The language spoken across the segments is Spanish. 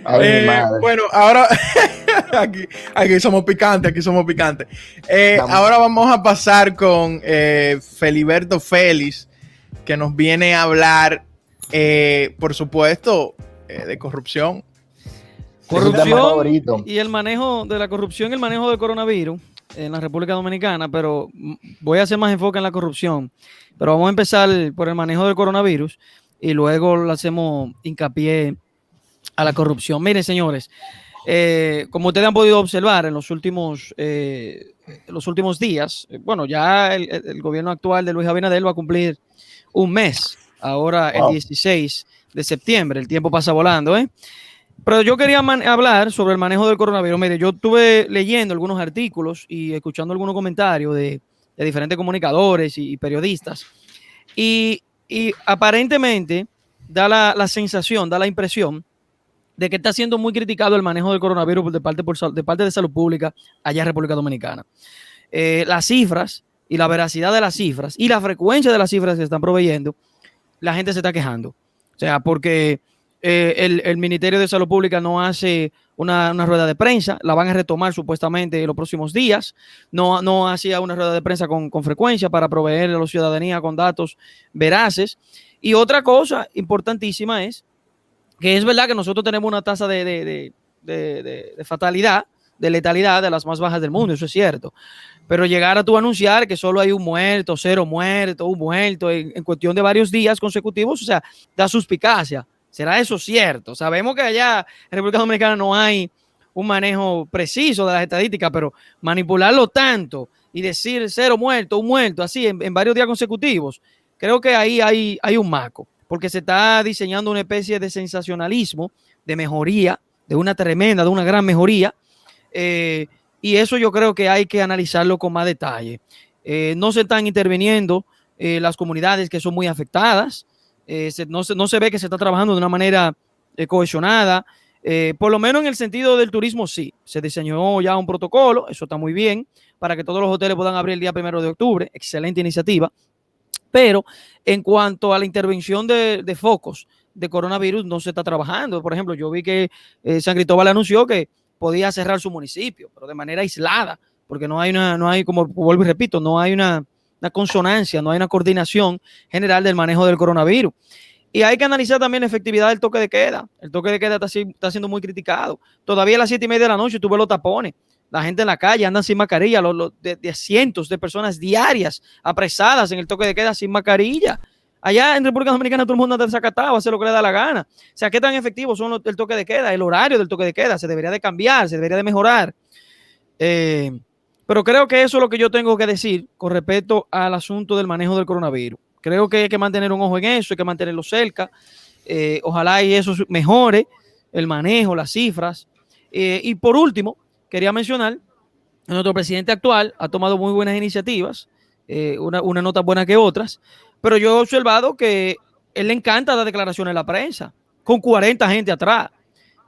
Ay, mi madre. Bueno, ahora aquí somos picantes, ahora vamos a pasar con Feliberto Félix, que nos viene a hablar, por supuesto, de corrupción. Corrupción y el manejo de la corrupción y el manejo del coronavirus en la República Dominicana, pero voy a hacer más enfoque en la corrupción. Pero vamos a empezar por el manejo del coronavirus y luego le hacemos hincapié a la corrupción. Miren, señores, como ustedes han podido observar en los últimos días, bueno, ya el gobierno actual de Luis Abinader va a cumplir un mes, ahora el 16 de septiembre. El tiempo pasa volando, ¿eh? Pero yo quería hablar sobre el manejo del coronavirus. Mire, yo estuve leyendo algunos artículos y escuchando algunos comentarios de diferentes comunicadores y periodistas. Y aparentemente da la sensación, da la impresión de que está siendo muy criticado el manejo del coronavirus de parte de Salud Pública allá en República Dominicana. Las cifras y la veracidad de las cifras y la frecuencia de las cifras que están proveyendo, la gente se está quejando. O sea, porque el Ministerio de Salud Pública no hace una rueda de prensa, la van a retomar supuestamente en los próximos días, no hacía una rueda de prensa con frecuencia para proveer a la ciudadanía con datos veraces. Y otra cosa importantísima es que es verdad que nosotros tenemos una tasa de fatalidad, de letalidad de las más bajas del mundo, eso es cierto. Pero llegar a tú anunciar que solo hay un muerto, 0 muertos, un muerto en cuestión de varios días consecutivos, o sea, da suspicacia. ¿Será eso cierto? Sabemos que allá en República Dominicana no hay un manejo preciso de las estadísticas, pero manipularlo tanto y decir 0 muertos, un muerto, así en varios días consecutivos, creo que ahí hay un maco, porque se está diseñando una especie de sensacionalismo, de mejoría, de una gran mejoría, y eso yo creo que hay que analizarlo con más detalle. No se están interviniendo las comunidades que son muy afectadas. No se ve que se está trabajando de una manera cohesionada, por lo menos en el sentido del turismo sí, se diseñó ya un protocolo, eso está muy bien, para que todos los hoteles puedan abrir el día 1 de octubre, excelente iniciativa, pero en cuanto a la intervención de focos de coronavirus no se está trabajando. Por ejemplo, yo vi que San Cristóbal anunció que podía cerrar su municipio, pero de manera aislada, porque no hay, como vuelvo y repito, no hay una consonancia, no hay una coordinación general del manejo del coronavirus. Y hay que analizar también la efectividad del toque de queda. El toque de queda está siendo muy criticado. Todavía a las 7:30 de la noche tuve los tapones. La gente en la calle anda sin mascarilla, de cientos de personas diarias apresadas en el toque de queda sin mascarilla. Allá en República Dominicana todo el mundo anda desacatado, hace lo que le da la gana. O sea, ¿qué tan efectivos son el toque de queda? El horario del toque de queda se debería de cambiar, se debería de mejorar. Pero creo que eso es lo que yo tengo que decir con respecto al asunto del manejo del coronavirus. Creo que hay que mantener un ojo en eso, hay que mantenerlo cerca. Ojalá y eso mejore, el manejo, las cifras. Y por último, quería mencionar que nuestro presidente actual ha tomado muy buenas iniciativas, una nota buena que otras, pero yo he observado que él le encanta dar declaraciones en la prensa, con 40 gente atrás.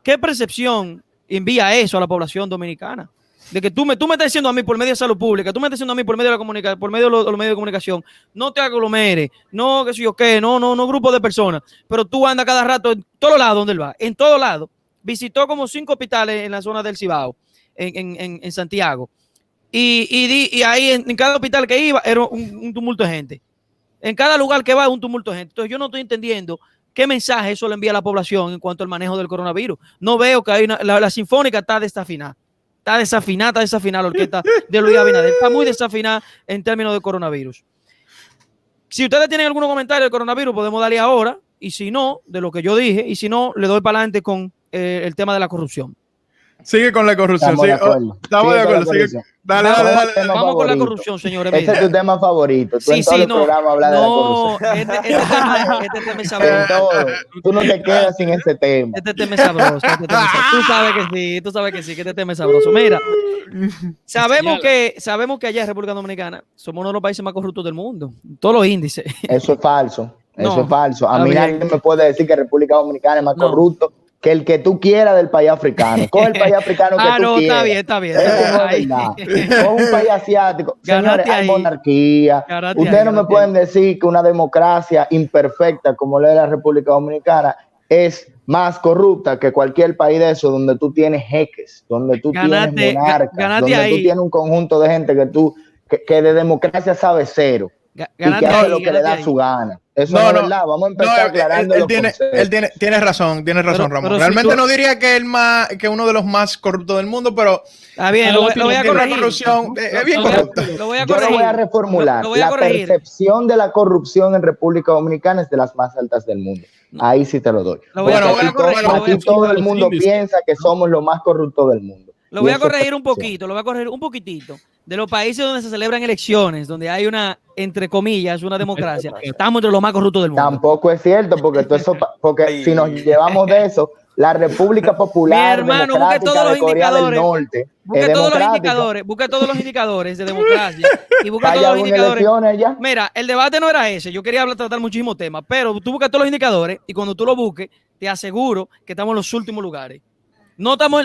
¿Qué percepción envía eso a la población dominicana? De que tú me estás diciendo a mí por medio de salud pública, tú me estás diciendo a mí por medio de la comunicación, por medio de los medios de comunicación, no te aglomeres, no que sé yo qué, no grupos de personas, pero tú andas cada rato en todos lados donde él va, en todos lados. Visitó como 5 hospitales en la zona del Cibao, en Santiago, y ahí en cada hospital que iba era un tumulto de gente. En cada lugar que va un tumulto de gente. Entonces yo no estoy entendiendo qué mensaje eso le envía a la población en cuanto al manejo del coronavirus. No veo que hay la Sinfónica está desafinada. Está desafinada la orquesta de Luis Abinader. Está muy desafinada en términos de coronavirus. Si ustedes tienen algún comentario del coronavirus, podemos darle ahora. Y si no, de lo que yo dije. Y si no, le doy para adelante con el tema de la corrupción. Sigue con la corrupción. Estamos de acuerdo. Dale. Vamos con la corrupción, señores. Ese es tu tema favorito. Tú en todos los programas hablas de la corrupción. Este tema es sabroso. Tú no te quedas sin ese tema. Este tema es sabroso. Tú sabes que sí, que este tema es sabroso. Mira, sabemos que allá en República Dominicana somos uno de los países más corruptos del mundo. Todos los índices. Eso es falso. Eso es falso. A mí nadie me puede decir que República Dominicana es más corrupto que el que tú quieras del país africano. Coge el país africano que tú quieras. Está bien. Coge un país asiático. Señores, hay monarquía. Ustedes no me pueden decir que una democracia imperfecta como la de la República Dominicana es más corrupta que cualquier país de eso, donde tú tienes jeques, donde tú tienes monarcas, donde ahí. tú tienes un conjunto de gente que de democracia sabe cero y que hace lo que le da su gana. Eso no es verdad. Vamos a empezar aclarando los conceptos. Él tiene razón, Ramón. Pero realmente no diría que que uno de los más corruptos del mundo, pero está bien, lo voy a corregir. Corrupción, es bien corrupto. Lo voy a corregir. Yo lo voy a reformular. La percepción de la corrupción en República Dominicana es de las más altas del mundo. Ahí sí te lo doy. Aquí todo el mundo piensa que somos los más corruptos del mundo. Lo voy a corregir un poquito, un poquitito. De los países donde se celebran elecciones, donde hay una, entre comillas, una democracia, estamos entre los más corruptos del mundo. Tampoco es cierto, porque si nos llevamos de eso, la República Popular Democrática de Corea del Norte busque todos los indicadores de democracia y busque todos los indicadores. Mira, el debate no era ese, yo quería tratar muchísimos temas, pero tú buscas todos los indicadores y cuando tú lo busques, te aseguro que estamos en los últimos lugares. No estamos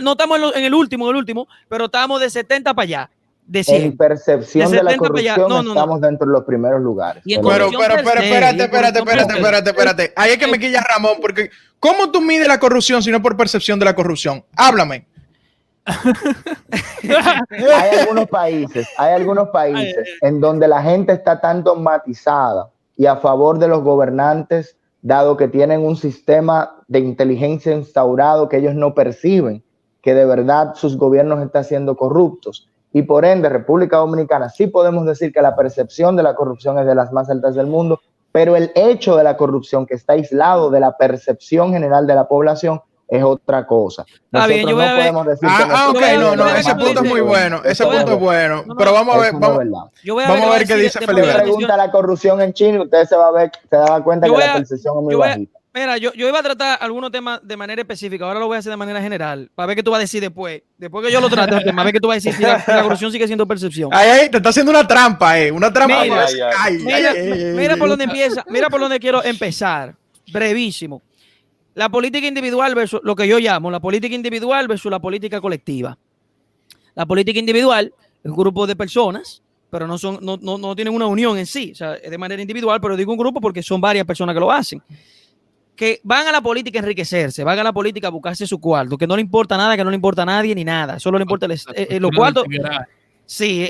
en el último, pero estamos de 70 para allá. En percepción de la corrupción estamos dentro de los primeros lugares. Pero espérate. Ahí es que me quilla Ramón, porque ¿cómo tú mides la corrupción si no por percepción de la corrupción? Háblame. Hay algunos países en donde la gente está tan dogmatizada y a favor de los gobernantes, dado que tienen un sistema de inteligencia instaurado que ellos no perciben que de verdad sus gobiernos están siendo corruptos. Y por ende, República Dominicana sí podemos decir que la percepción de la corrupción es de las más altas del mundo, pero el hecho de la corrupción que está aislado de la percepción general de la población es otra cosa. Nosotros no podemos decir ese punto es muy bueno, pero vamos a ver, vamos a ver qué dice Felipe. Pregunta la corrupción en Chile, usted se va a dar cuenta que la percepción es muy bajita. Mira, yo iba a tratar algunos temas de manera específica, ahora lo voy a hacer de manera general, para ver qué tú vas a decir después que yo lo trate, para ver qué tú vas a decir si la corrupción sigue siendo percepción. Ay, te está haciendo una trampa, una trampa. Mira por dónde empieza, mira por dónde quiero empezar, brevísimo. La política individual versus lo que yo llamo la política individual versus la política colectiva. La política individual es un grupo de personas, pero no tienen una unión en sí, o sea, es de manera individual, pero digo un grupo porque son varias personas que lo hacen. Que van a la política a enriquecerse, van a la política a buscarse su cuarto, que no le importa nada, que no le importa a nadie ni nada, solo le importa los cuartos. Sí,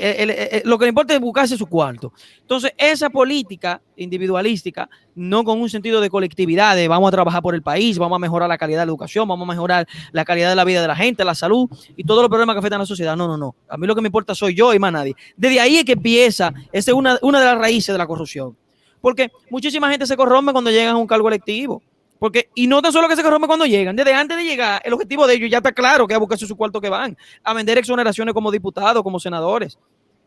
lo que le importa es buscarse su cuarto. Entonces, esa política individualística, no con un sentido de colectividad, de vamos a trabajar por el país, vamos a mejorar la calidad de la educación, vamos a mejorar la calidad de la vida de la gente, la salud y todos los problemas que afectan a la sociedad. No. A mí lo que me importa soy yo y más nadie. Desde ahí es que empieza, esa es una de las raíces de la corrupción. Porque muchísima gente se corrompe cuando llegan a un cargo electivo. Y no tan solo que se corrompe cuando llegan, desde antes de llegar, el objetivo de ellos ya está claro, que es a buscarse su cuarto que van, a vender exoneraciones como diputados, como senadores.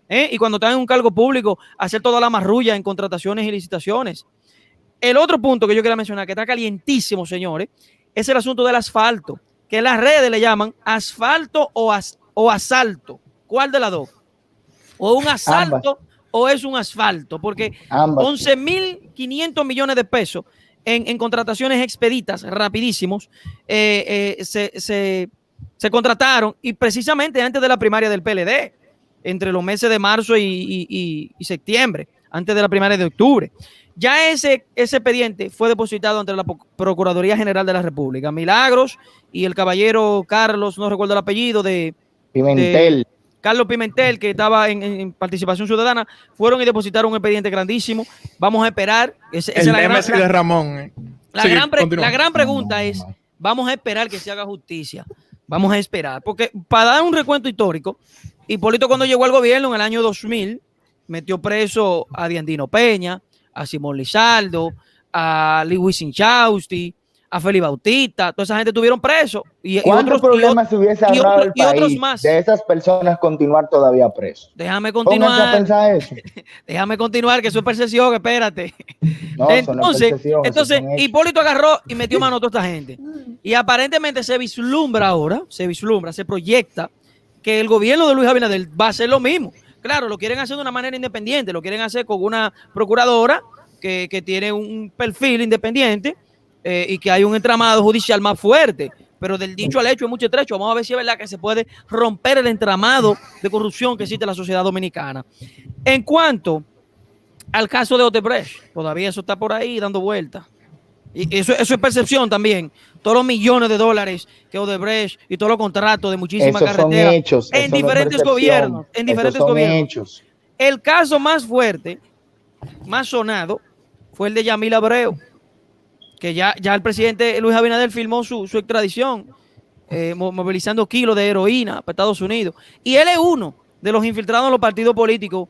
Y cuando están en un cargo público, hacer toda la marrulla en contrataciones y licitaciones. El otro punto que yo quería mencionar, que está calientísimo, señores, es el asunto del asfalto, que en las redes le llaman asfalto o asalto. ¿Cuál de las dos? O un asalto o es un asfalto, porque 11.500 millones de pesos en contrataciones expeditas, rapidísimos, se contrataron y precisamente antes de la primaria del PLD, entre los meses de marzo y septiembre, antes de la primaria de octubre. Ya ese expediente fue depositado ante la Procuraduría General de la República. Milagros y el caballero Carlos, no recuerdo el apellido, de Pimentel. Carlos Pimentel, que estaba en participación ciudadana, fueron y depositaron un expediente grandísimo. Vamos a esperar. De Ramón. La gran pregunta es, vamos a esperar que se haga justicia. Vamos a esperar. Porque para dar un recuento histórico, Hipólito cuando llegó al gobierno en el año 2000, metió preso a Diandino Peña, a Simón Lizaldo, a Luis Inchausti, a Félix Bautista, toda esa gente estuvieron presos. ¿Cuántos problemas se hubiese ahorrado el país de esas personas continuar todavía presos? Déjame continuar. Pónganse a pensar eso. Déjame continuar, que eso es percepción, espérate. No, entonces Hipólito agarró y metió mano a toda esta gente. Y aparentemente se vislumbra ahora, se proyecta que el gobierno de Luis Abinader va a hacer lo mismo. Claro, lo quieren hacer de una manera independiente, lo quieren hacer con una procuradora que tiene un perfil independiente, y que hay un entramado judicial más fuerte, pero del dicho al hecho es mucho trecho. Vamos a ver si es verdad que se puede romper el entramado de corrupción que existe en la sociedad dominicana. En cuanto al caso de Odebrecht, todavía eso está por ahí dando vueltas. Y eso es percepción también. Todos los millones de dólares que Odebrecht y todos los contratos de muchísimas carreteras. Son hechos. En diferentes gobiernos. En diferentes gobiernos. Hechos. El caso más fuerte, más sonado, fue el de Yamil Abreu, que ya el presidente Luis Abinader firmó su extradición, movilizando kilos de heroína para Estados Unidos. Y él es uno de los infiltrados en los partidos políticos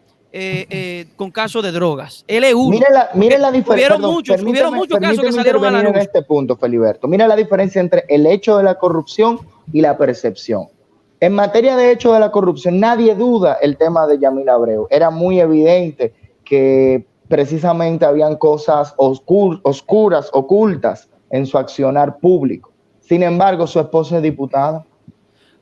con casos de drogas. Él es uno. Mire la diferencia. Hubieron muchos casos que salieron a la luz. En este punto, Feliberto. Mira la diferencia entre el hecho de la corrupción y la percepción. En materia de hecho de la corrupción, nadie duda el tema de Yamil Abreu. Era muy evidente que precisamente habían cosas oscuras, ocultas en su accionar público. Sin embargo, su esposa es diputada.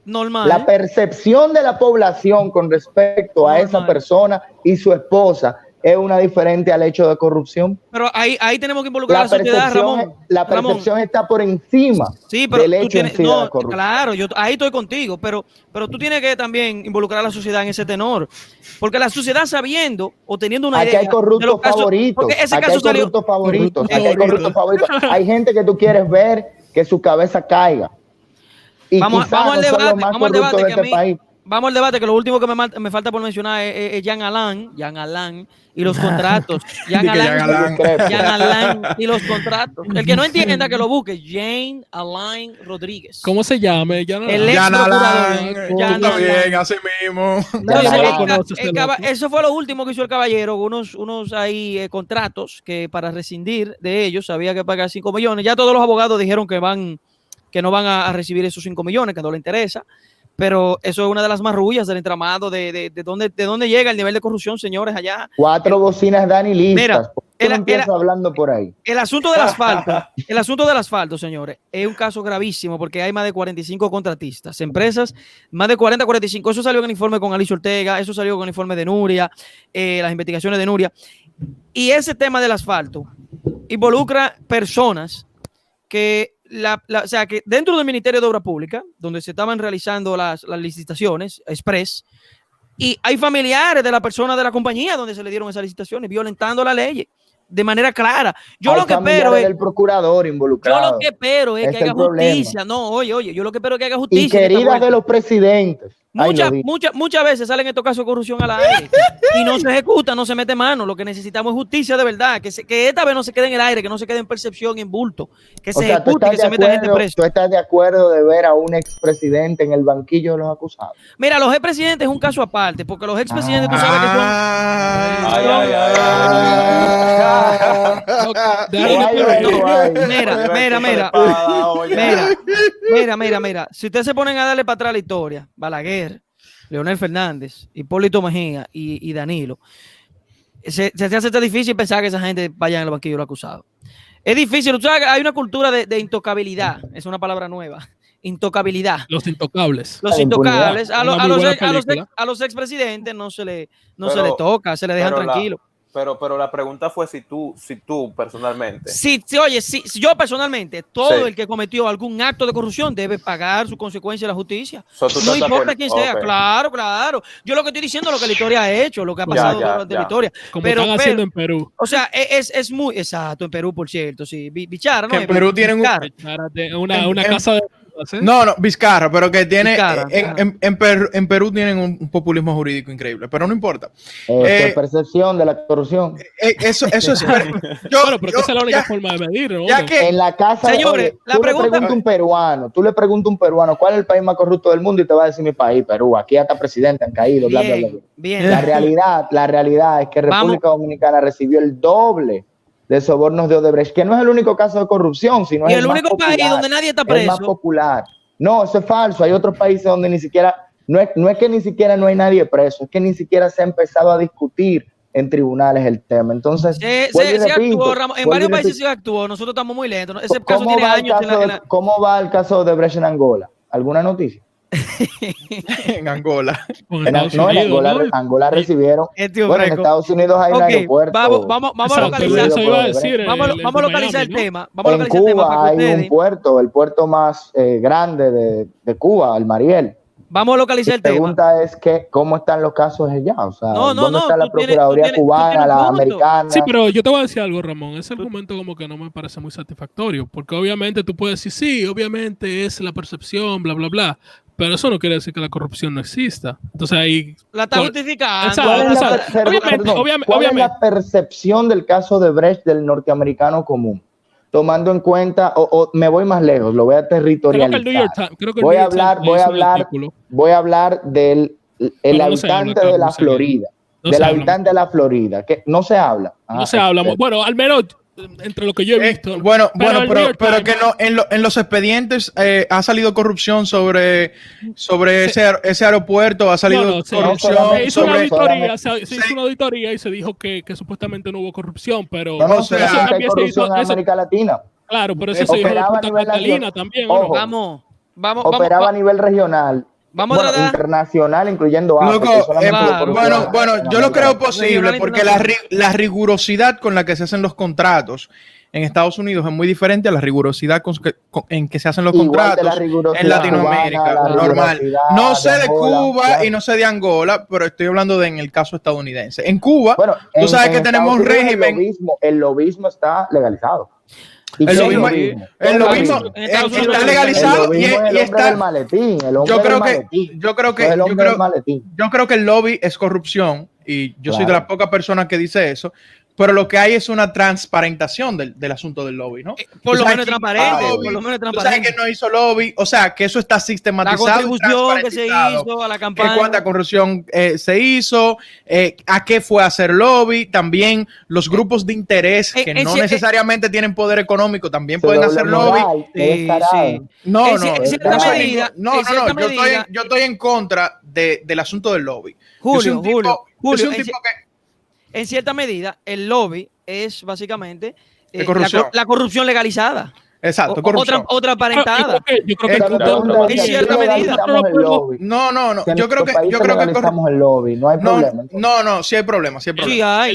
Normal. La percepción de la población con respecto a esa persona y su esposa es una diferente al hecho de corrupción. Pero ahí tenemos que involucrar a la sociedad, Ramón. La percepción está por encima del hecho en sí de la corrupción. Claro, ahí estoy contigo, pero tú tienes que también involucrar a la sociedad en ese tenor. Porque la sociedad sabiendo o teniendo una idea... Aquí hay corruptos favoritos. Aquí hay corruptos favoritos. Hay gente que tú quieres ver que su cabeza caiga. Y vamos al debate, de este país. Vamos al debate, que lo último que me falta por mencionar es Jean Alain y los contratos. Jean Alain y los contratos. El que no entienda, que lo busque. Jean Alain Rodríguez. ¿Cómo se llama? Jean Alain. Está bien, así mismo. Eso fue lo último que hizo el caballero. Unos ahí contratos que para rescindir de ellos había que pagar 5 millones. Ya todos los abogados dijeron que no van a recibir esos 5 millones, que no le interesa, pero eso es una de las marrullas del entramado de dónde llega el nivel de corrupción, señores, allá. 4 bocinas Dani listas. Mira, empieza hablando por ahí. El asunto del asfalto, señores, es un caso gravísimo porque hay más de 45 contratistas, empresas, más de 40, 45. Eso salió en el informe con Alicia Ortega, eso salió con el informe de Nuria, las investigaciones de Nuria. Y ese tema del asfalto involucra personas que o sea, que dentro del Ministerio de Obras Públicas, donde se estaban realizando las licitaciones express, y hay familiares de la persona de la compañía donde se le dieron esas licitaciones, violentando la ley de manera clara. Yo lo que espero es... del procurador involucrado. Yo lo que espero es que haga justicia. No, oye, yo lo que espero es que haga justicia. Y queridas de los presidentes. Muchas veces salen estos casos de corrupción al aire y no se ejecuta, no se mete mano. Lo que necesitamos es justicia de verdad, que esta vez no se quede en el aire, que no se quede en percepción y en bulto, que se ejecute y que se meta gente preso. ¿Tú estás de acuerdo de ver a un expresidente en el banquillo de los acusados? Mira, los expresidentes es un caso aparte, porque los expresidentes tú sabes que son... Mira. Si ustedes se ponen a darle para atrás la historia, Balaguer, Leonel Fernández, Hipólito Mejía y Danilo, se hace difícil pensar que esa gente vaya en el banquillo de los acusados. Es difícil, hay una cultura de intocabilidad, es una palabra nueva. Intocabilidad. Los intocables. Los intocables. A los expresidentes no se le toca, se le dejan tranquilos. Pero la pregunta fue si tú personalmente. Si yo personalmente, todo el que cometió algún acto de corrupción debe pagar su consecuencia en la justicia. No importa quién sea, claro. Yo lo que estoy diciendo es lo que la historia ha hecho, lo que ha pasado durante la historia. Como están haciendo en Perú. O sea, es muy exacto, en Perú, por cierto, sí. Bichara, ¿no? Que en Perú tienen una casa de... No, Vizcarra, pero que tiene en Perú tienen un populismo jurídico increíble, pero no importa. Percepción de la corrupción. Eso es. Pero esa es la única forma de medir, ¿no? Ya que en la casa, señores, tú le preguntas a un peruano, ¿cuál es el país más corrupto del mundo? Y te va a decir mi país, Perú. Aquí hasta presidentes han caído, bla, bla, bla. Bien. La realidad es que República Dominicana recibió el doble de sobornos de Odebrecht, que no es el único caso de corrupción, sino y es el único país donde nadie está preso. Es más popular. No, eso es falso. Hay otros países donde ni siquiera, no es que ni siquiera no hay nadie preso, es que ni siquiera se ha empezado a discutir en tribunales el tema. Entonces, en varios países se actuó, nosotros estamos muy lentos. Ese caso tiene años. ¿Cómo va el caso de Odebrecht en Angola? ¿Alguna noticia? En Angola. Angola recibieron. Bueno, en Estados Unidos hay un aeropuerto. Vamos a localizar el tema. En Cuba hay un puerto, el puerto más grande de Cuba, el Mariel. Vamos a localizar el La tema. pregunta es que, ¿cómo están los casos allá? O sea, ¿dónde está la tú tienes- Procuraduría tú tienes cubana, la punto. americana? Sí, pero yo te voy a decir algo, Ramón. Ese argumento como que no me parece muy satisfactorio, porque obviamente tú puedes decir, sí, obviamente es la percepción, bla, bla, bla, pero eso no quiere decir que la corrupción no exista. Entonces ahí... La está justificando. Exacto, ¿Cuál es, la, exacto. ¿cuál es la percepción del caso de Brecht del norteamericano común? Tomando en cuenta, o me voy más lejos, lo voy a territorializar. Voy a hablar del habitante de la Florida. Del habitante de la Florida, que no se habla. No se habla. Bueno, al menos entre lo que yo he visto. Pero que no, en los expedientes ha salido corrupción sobre ese aeropuerto, ha salido corrupción. Se hizo una auditoría y se dijo que supuestamente no hubo corrupción, pero hay corrupción en América Latina. Claro, pero eso se dijo de Punta Catalina también. Ojo, operaba a nivel regional. Internacional, incluyendo yo lo creo posible porque la rigurosidad con la que se hacen los contratos en Estados Unidos es muy diferente a la rigurosidad en que se hacen los contratos en Latinoamérica. Normal. No sé de Cuba y no sé de Angola, pero estoy hablando en el caso estadounidense. En Cuba, tú sabes que tenemos un régimen. El lobismo está legalizado. El lobismo está legalizado y está. Yo creo que el lobby es corrupción y yo soy de las pocas personas que dice eso. Pero lo que hay es una transparentación del asunto del lobby, ¿no? Por lo menos transparente. Tú sabes que no hizo lobby, o sea, que eso está sistematizado. La contribución que se hizo a la campaña. Cuánta corrupción se hizo, a qué fue a hacer lobby, también los grupos de interés que no necesariamente tienen poder económico, también pueden hacer lobby. Yo estoy en contra del asunto del lobby. Julio, en cierta medida, el lobby es básicamente la corrupción legalizada. Exacto, otra aparentada. Yo creo que en cierta medida. No. Yo creo que el lobby, no hay problema. No, sí hay problema, sí hay problema.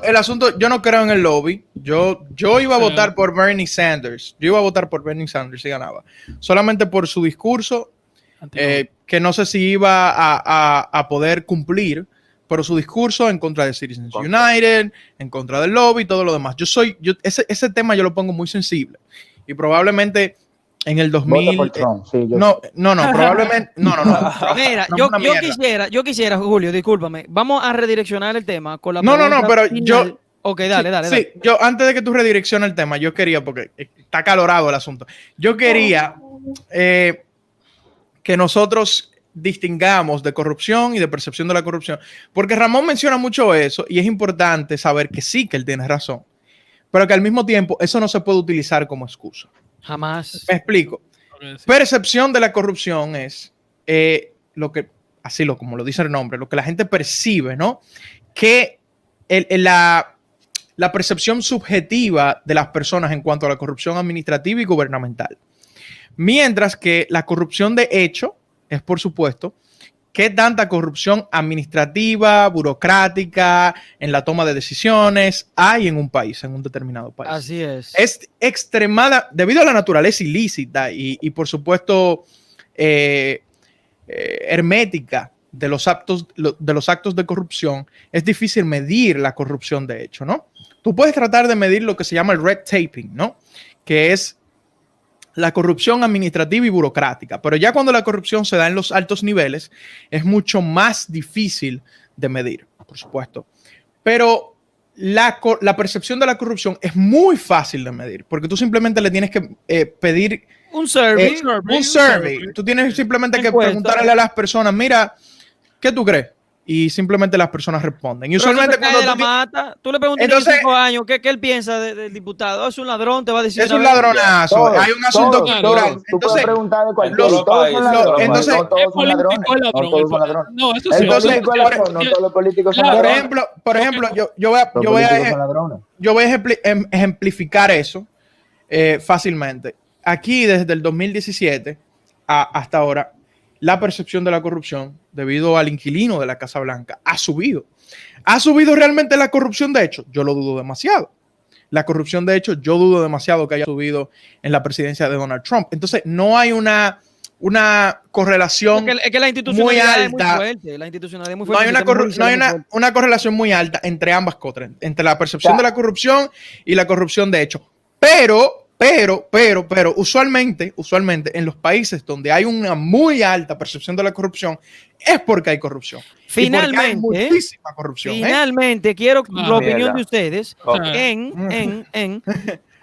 El asunto, yo no creo en el lobby. Yo iba a votar por Bernie Sanders. Yo iba a votar por Bernie Sanders si ganaba. Solamente por su discurso, que no sé si iba a poder cumplir. Pero su discurso en contra de Citizens United, en contra del lobby y todo lo demás. Ese tema yo lo pongo muy sensible. Y probablemente en el 2000... probablemente... No. Mira, yo quisiera, Julio, discúlpame. Vamos a redireccionar el tema con la pero final. yo... Ok, dale. Sí, yo antes de que tú redirecciones el tema, yo quería, porque está acalorado el asunto, yo quería que nosotros distingamos de corrupción y de percepción de la corrupción, porque Ramón menciona mucho eso y es importante saber que sí, que él tiene razón, pero que al mismo tiempo eso no se puede utilizar como excusa. Jamás. Me explico. Percepción de la corrupción es como lo dice el nombre, lo que la gente percibe, ¿no? Que la percepción subjetiva de las personas en cuanto a la corrupción administrativa y gubernamental. Mientras que la corrupción de hecho es, por supuesto, qué tanta corrupción administrativa, burocrática, en la toma de decisiones hay en un país, en un determinado país. Así es. Es extremada, debido a la naturaleza ilícita y por supuesto, hermética de los actos de corrupción, es difícil medir la corrupción de hecho, ¿no? Tú puedes tratar de medir lo que se llama el red taping, ¿no? Que es la corrupción administrativa y burocrática, pero ya cuando la corrupción se da en los altos niveles, es mucho más difícil de medir, por supuesto. Pero la percepción de la corrupción es muy fácil de medir, porque tú simplemente le tienes que pedir un survey. Tú tienes simplemente que preguntarle a las personas, mira, ¿qué tú crees? Y simplemente las personas responden. Y usualmente cuando tú le preguntas a 5 años ¿qué él piensa del diputado. Es un ladrón, te va a decir. Es un ladronazo. Hay un asunto cultural. Tú puedes preguntar de cualquier entonces, todos son ladrones. No, eso sí. No todos los políticos son ladrones. Por ejemplo, yo voy a ejemplificar eso fácilmente. Aquí, desde el 2017 hasta ahora, la percepción de la corrupción, debido al inquilino de la Casa Blanca, ha subido. ¿Ha subido realmente la corrupción de hecho? Yo lo dudo demasiado. La corrupción de hecho, yo dudo demasiado que haya subido en la presidencia de Donald Trump. Entonces, no hay una una correlación Es que la muy institucionalidad es muy alta. fuerte. La institucionalidad es muy No fuerte. hay, el una, sistema corru- no judicial hay es muy una, fuerte. una correlación muy alta entre ambas cosas, entre la percepción de la corrupción y la corrupción de hecho. Pero, usualmente en los países donde hay una muy alta percepción de la corrupción, es porque hay corrupción. Y porque hay Finalmente, muchísima corrupción. Finalmente, quiero la opinión mierda. de ustedes Ok. en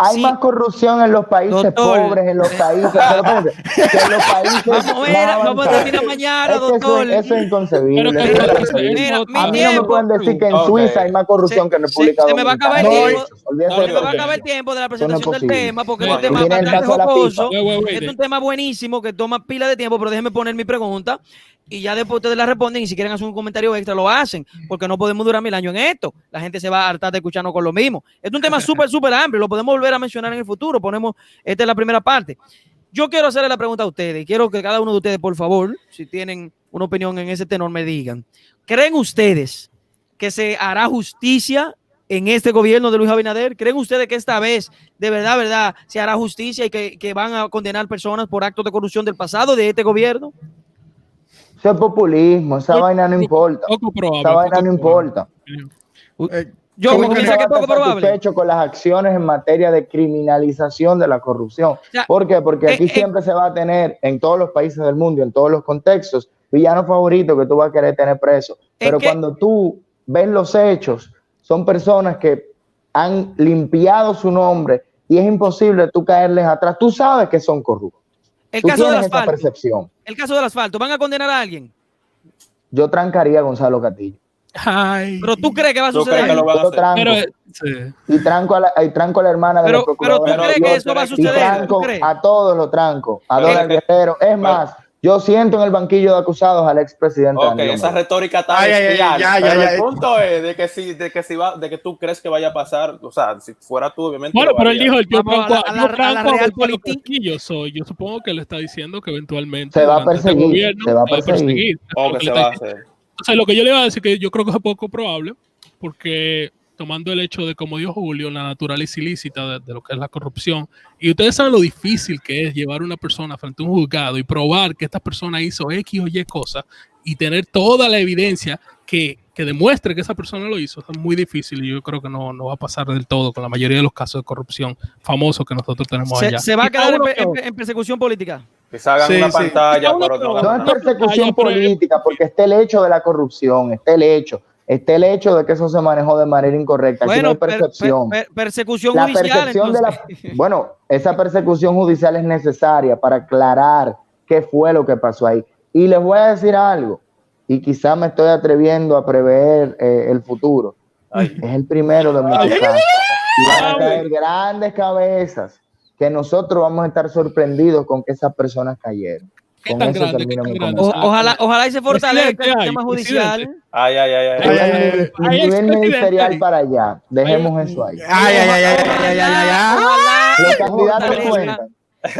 Hay sí, más corrupción en los países doctor. pobres, en los países, pero espérate, que en los países Vamos más a avanzados. terminar mañana, Es que doctor. eso es inconcebible. Pero eso es que- inconcebible. Mira, A mi mí no me tiempo. pueden decir que en Ok. Suiza hay más corrupción que en República se me va a acabar el Dominicana. tiempo. Olvídate Se de me va a eso. acabar el tiempo de la Eso no es presentación del posible. tema porque No, es un tema y viene el bastante caso de la jocoso. FIFA. Es un tema buenísimo que toma pila de tiempo, pero déjenme poner mi pregunta y ya después ustedes la responden y si quieren hacer un comentario extra lo hacen, porque no podemos durar 1000 años en esto. La gente se va a hartar de escucharnos con lo mismo. Es un tema súper amplio, lo podemos volver a mencionar en el futuro. Esta es la primera parte. Yo quiero hacerle la pregunta a ustedes. Quiero que cada uno de ustedes, por favor, si tienen una opinión en ese tenor, me digan. ¿Creen ustedes que se hará justicia en este gobierno de Luis Abinader? ¿Creen ustedes que esta vez, de verdad, se hará justicia y que van a condenar personas por actos de corrupción del pasado de este gobierno? Eso es populismo, esa vaina no importa. Poco probable. Esa vaina poco no probable. importa. Yo ¿Cómo pienso que es poco probable. Satisfecho con las acciones en materia de criminalización de la corrupción. sea, ¿Por qué? Porque aquí siempre se va a tener, en todos los países del mundo, en todos los contextos, villanos favoritos que tú vas a querer tener preso. Pero cuando tú ves los hechos, son personas que han limpiado su nombre y es imposible tú caerles atrás. Tú sabes que son corruptos. El Tú caso del tienes esa asfalto. percepción. El caso del asfalto. ¿Van a condenar a alguien? Yo trancaría a Gonzalo Castillo. Ay. Pero tú crees que va a ¿Tú crees suceder. que lo van a Yo hacer? tranco. Pero, sí. Y tranco a la hermana de la Pero procuradora. tú crees que eso va a Y suceder. tranco ¿Tú crees? a todos los tranco, a Pero Donald es que- Guerrero. Es más, yo siento en el banquillo de acusados al expresidente. Ok, Danilo esa Medina. retórica tan Ay, ay, ay, bestial. ya, Pero ya. el punto es de que tú crees que vaya a pasar. O sea, si fuera tú, obviamente. Bueno, lo pero él harías. dijo, yo Vamos franco a la Gonzalo realpolitik. Castillo soy. Yo supongo que le está diciendo que eventualmente Se va a durante este perseguir, gobierno se va a perseguir. Eso es O lo que que se le va a está diciendo. hacer. O sea, lo que yo le iba a decir que yo creo que es poco probable, porque tomando el hecho de, como dijo Julio, la naturaleza ilícita de lo que es la corrupción, y ustedes saben lo difícil que es llevar a una persona frente a un juzgado y probar que esta persona hizo X o Y cosas y tener toda la evidencia que demuestre que esa persona lo hizo, es muy difícil y yo creo que no va a pasar del todo con la mayoría de los casos de corrupción famosos que nosotros tenemos allá. Se va a quedar Quizá uno en persecución política. Quizá hagan Sí, una sí. pantalla, Quizá pero uno no No hagan es nada. persecución política, porque está el hecho de la corrupción, está el hecho de que eso se manejó de manera incorrecta. Aquí no hay percepción. Persecución La judicial. percepción de Entonces. bueno, esa persecución judicial es necesaria para aclarar qué fue lo que pasó ahí. Y les voy a decir algo, y quizá me estoy atreviendo a prever el futuro. Ay. Es el primero de muchos casos. Y van a caer grandes cabezas que nosotros vamos a estar sorprendidos con que esas personas cayeron. ¿Qué Con tan eso grande, termino qué mi tan grande? comentario. Ojalá y se fortalezca el Presidente, sistema ay, judicial. presidente. Ay, ay, ay, ay. Voy a Ay, mi ay, nivel expresidente. ministerial para allá. Dejemos eso ahí. Ojalá Los se candidatos fortalezca. cuentan.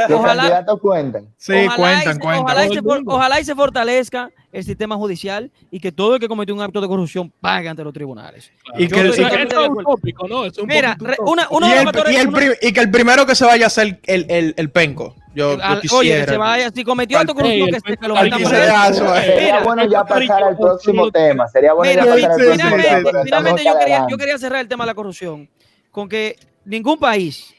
Los Ojalá- candidatos cuentan. Sí, cuentan. Ojalá y se fortalezca el sistema judicial y que todo el que cometió un acto de corrupción pague ante los tribunales. Y Yo que el- estoy y que- totalmente Eso de es acuerdo. utópico, ¿no? Eso es un Mira, poquito uno utópico. de los factores. Y que el primero que se vaya a ser el penco. Yo Oye, quisiera. que se vaya, si cometió acto de corrupción, que lo Al metan que se preso. da eso, Sería Mira, bueno ya pasar al próximo tema. Sería bueno Mira, ya pasar al próximo tema. pero estamos finalmente cargando. yo quería cerrar el tema de la corrupción con que ningún país,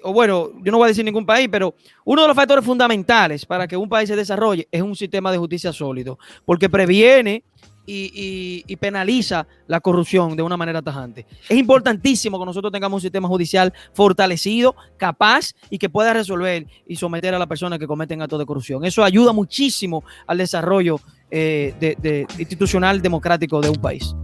o bueno, yo no voy a decir ningún país, pero uno de los factores fundamentales para que un país se desarrolle es un sistema de justicia sólido, porque previene y penaliza la corrupción de una manera tajante. Es importantísimo que nosotros tengamos un sistema judicial fortalecido, capaz y que pueda resolver y someter a las personas que cometen actos de corrupción. Eso ayuda muchísimo al desarrollo institucional democrático de un país.